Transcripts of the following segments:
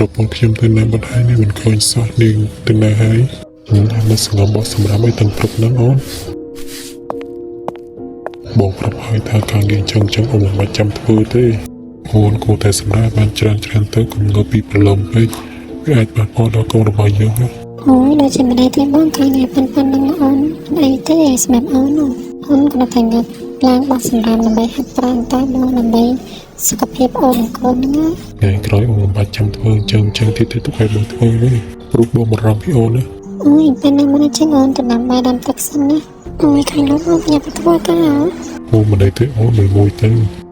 ប្រពន្ធខ្ញុំទៅនៅបន្ថែមនេះមិនឃើញសោះនាងទៅនៅហើយមិនស្ងប់បោះសម្រាប់ឲ្យទាំងព្រឹកហ្នឹងអូនបងប្រាប់ឲ្យថាការងារចឹងអូនមិនបាច់ចាំធ្វើទេអូនគួរតែសម្រាប់បានច្រើនទៅកុំងើបពីប្រឡំពេកវាអាចប៉ះពាល់ដល់កូនរបស់យើងណាអូយដូចជាមិនได้ទេបងការងារប៉ុណ្ណឹងអូនអីទេសម្រាប់អូនគាត់តែងើបឡើងបោះសម្រាប់ដើម្បីហាត់ប្រាណតែបងដើម្បីសុខភាពអូនកូនណាថ្ងៃក្រោយអូនមិនបាច់ចាំធ្វើចឹងទៀតទេទុកឲ្យបងធ្វើទេព្រោះបងបារម្ភពីអូនណាអូយពេលណាមិនចឹងអូនទៅដាំបាយដាំទឹកសិនណាអូយខាងលោកអូនញ៉ាំធ្វើការអូមិនได้ទេអូនមួយទៅ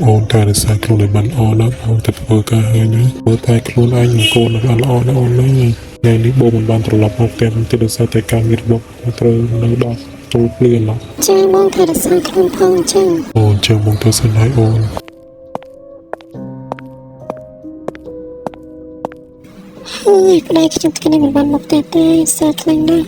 អូនតែរសារខ្លួនឲ្យបានល្អណាស់អូនទៅធ្វើការហើយណាមើលតែខ្លួនឯងនិងកូនឲ្យបានល្អណាស់អូនណាថ្ងៃនេះបងមិនបានត្រឡប់មកផ្ទះទេដោយសារតែការងាររបស់ត្រូវនៅដល់ទូលភ្លៀនណាចាបងតែរសារខ្លួនផងចឹងអូនចាំបងទៅសិនហើយអូនហើយប្តីខ្ញុំថ្ងៃនេះមិនបានមកផ្ទះទេសើខ្លាំងណាស់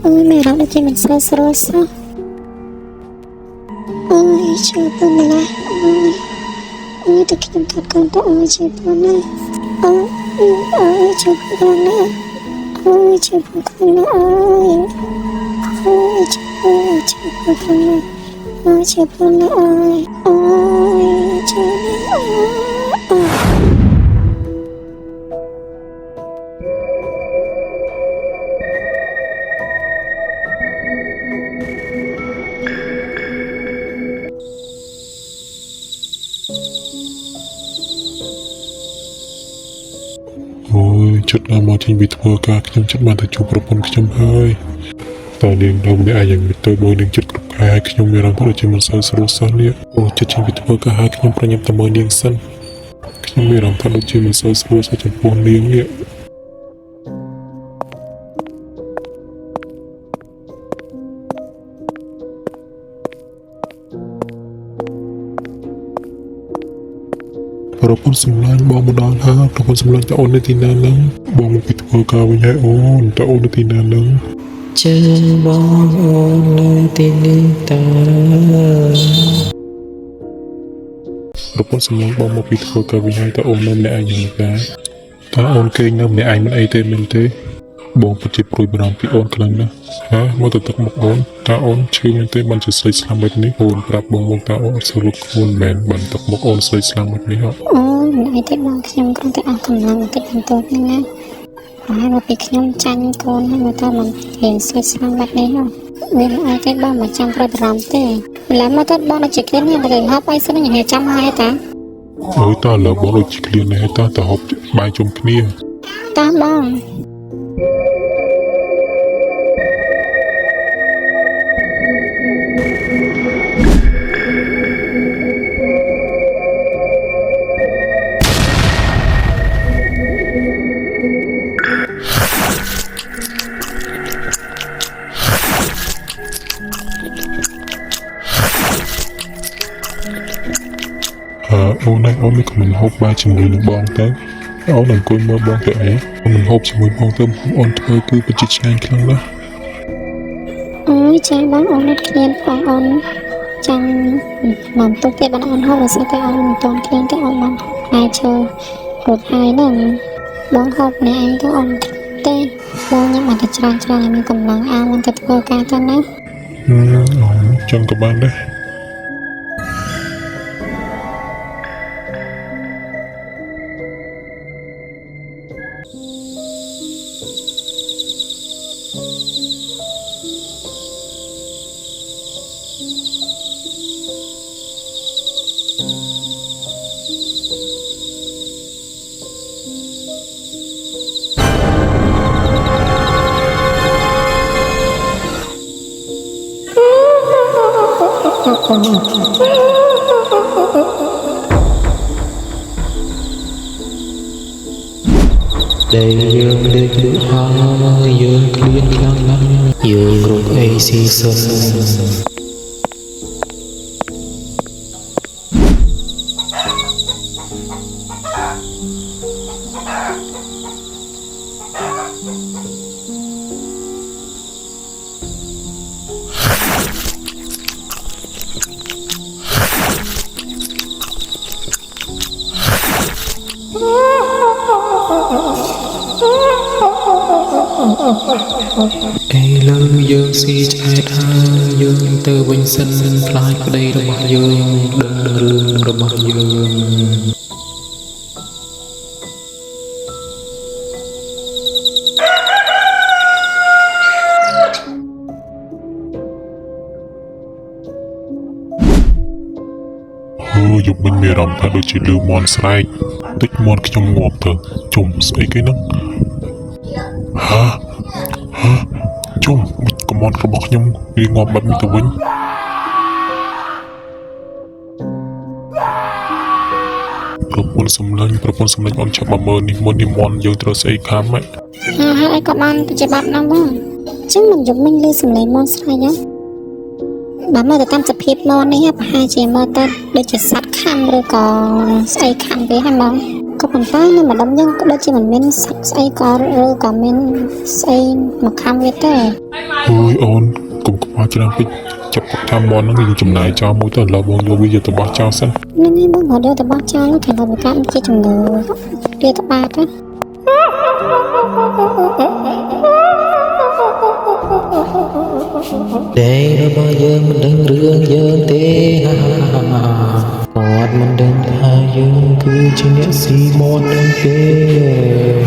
អូយមានអារម្មណ៍ដូចជាមិនស្រួលសោះអូយជួយpomម្ល៉េះអូយតែខ្ញុំកាត់កូនទៅអូយជួយpomណាអូយជួយpomណាអូយជួយpomណាអូយជួយpomណាអូយជួយpomណាអូយជួយអូយចិត្តណាមកចេញពីធ្វើការខ្ញុំចិត្តបានទៅជួបប្រពន្ធខ្ញុំហើយតើនាងនៅម្នាក់ឯងយ៉ាងនេះទៅមួយនឹងចិត្តគ្រប់ខែខ្ញុំមានអារម្មណ៍ថាដូចជាមិនសូវស្រួលសោះនេះអូចិត្តចេញពីធ្វើការហើយខ្ញុំប្រញាប់ទៅមើលនាងសិនខ្ញុំមានអារម្មណ៍ថាដូចជាមិនសូវស្រួលសោះចំពោះនាងនេះប្រពន្ធសម្លាញ់បងមកដល់ហើយប្រពន្ធសម្លាញ់តើអូននៅទីណាហ្នឹងបងមកពីធ្វើការវិញហើយអូនតើអូននៅទីណាហ្នឹងចឹងបងអូននៅទីនេះតើប្រពន្ធសម្លាញ់បងមកពីធ្វើការវិញហើយតើអូននៅម្នាក់ឯងយ៉ាងណាតើអូនគេងនៅម្នាក់ឯងមិនអីទេមែនទេបងពិតជាព្រួយបារម្ភពីអូនខ្លាំងណាស់មកទៅទឹកមកអូនតើអូនឈឺមែនទេបានជាស្លេកស្លាំងបែបនេះអូនប្រាប់បងតើអូនអត់ស្រួលខ្លួនមែនបានទឹកមកអូនស្លេកស្លាំងបែបនេះហ៎អូមិនអីទេបងខ្ញុំគ្រាន់តែអស់កម្លាំងបន្តិចបន្តួចហ្នឹងណាហើយមកពីខ្ញុំចាញ់កូនហើយមកតើមិនរៀនស្លេកស្លាំងបែបនេះហ៎មានអីទេបងមិនចាំប្រាប់អារម្មណ៍ទេម្ល៉េះមកទៅបងដូចជាគ្នានេះតែហប់អីសិនញ៉ាំចាំហើយតាអូយតើលើបងដូចជាគ្នានេះតើហប់បាយជុំគ្នាតាបងអូនអូនមិនមិនហូបបាយជាមួយនឹងបងទៅអូនអង្គុយមើលបងទៅអីអូនមិនហូបជាមួយបងទៅអូនធ្វើគឺពិតជាឆ្ងាញ់ខ្លាំងណាស់អូយចាបងអូនអត់ឃ្លានផងអូនចាំមកទុកទៀតបងអូនហូបរសតែអូនមិនតន់ឃ្លានទេអូនបានហើយឈើគ្រប់ហើយហ្នឹងបងហូបម្នាក់ឯងទៅអូនទេបងញ៉ាំមកតែច្រើនឲ្យមានកម្លាំងអានទៅធ្វើការទៅណាអូចឹងក៏បានដែរ Đây dương địch lũ hoa dương clean lăng lăng dương rụt ấy si sơn ai lưu dương si trái tha dương từ bình sinh lại ở đây rồi mặc dương đơn lương rồi mặc dương dục mình mê rộng thật đôi chỉ lưu mòn sài tích mòn cái trong ngọt thở chùm sấy cái nấng hả chùm mình có mòn cái bọc nhung đi ngọt bật mình từ vinhประปนสำเร็จออนจับมาเมินนี่มอนยังตรใส่ขามไหม hai ai có ban bị chập nóng không chứ mình dùng mình lên sầm lấy món sai nhá bà mơ từ tam chập hiệp món này hai chị mơ ta để chỉ sát khăn rồi còn say khăn với hai món có phần tay nhưng mà đâm nhân có đôi chị mình men say có rồi còn men say một khăn với tê ôi ôn cũng có quá cho nên chập cọc tham món nó dùng chùm này cho mỗi tuần là bọn vô bây giờ tụi bác trao sân nên bố mở đưa tụi bác trao nó thành là một cái chỉ chừng người đưa tụi bác á đây rồi bao giờ mình đang rương giờ tê còn mình đang tha dương cứ chỉ nhẹ xì mòn đang tê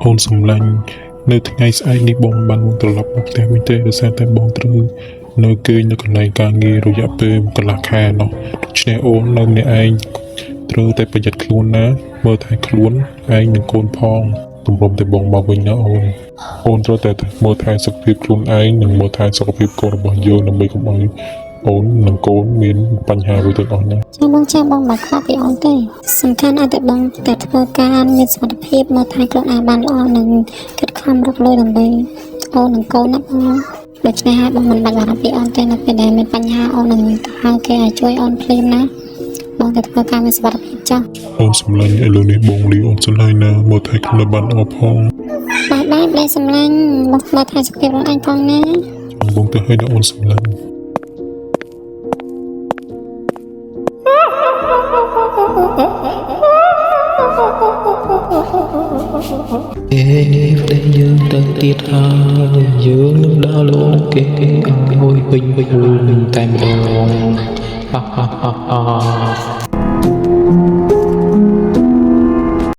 ôn sầm lạnh nơi ngày sai đi bong ban mong tập một theo nguyên tê để xem tem bong từ nơi kê nơi còn này càng nghe rồi dạp tê một cái lạc hà nó che ôn nơi này anh từ tạiประหยัดខ្លួនណាមើលថែខ្លួនឯងនឹងកូនផងទម្រាំតែបងមកវិញណាអូនត្រូវតែមើលថែសុខភាពខ្លួនឯងនិងមើលថែសុខភាពកូនរបស់យើងដើម្បីកុំឲ្យអូននិងកូនមានបញ្ហាមួយទាំងអស់ណា cha bong mà khó bị ổn tê sẵn khăn ai tự bongแต่ធ្វើការមានសុខភាពមើលថែខ្លួនឯងបានល្អនិងគិតខំរកលុយដើម្បីអូននិងកូនណាបងដូច្នេះហើយបងមិនបាច់បារម្ភពីអូនទេនៅពេលដែលមានបញ្ហាអូននឹងហៅគេឲ្យជួយអូនភ្លាមណាបងទៅធ្វើការមានសុខភាពចាស់ អូនសម្លាញ់ឥឡូវនេះបងលីអូនស្រឡាញ់ណាមើលថែខ្លួនបានល្អផង បែបសម្លាញ់បងមើលថែសុខភាពខ្លួនឯងផងណា បងទៅឲ្យដល់អូនសម្លាញ់ ê ní đây dương tân tiết hai dương nước đá lỗ kê ôi bình bình tam đồng ha ha ha ha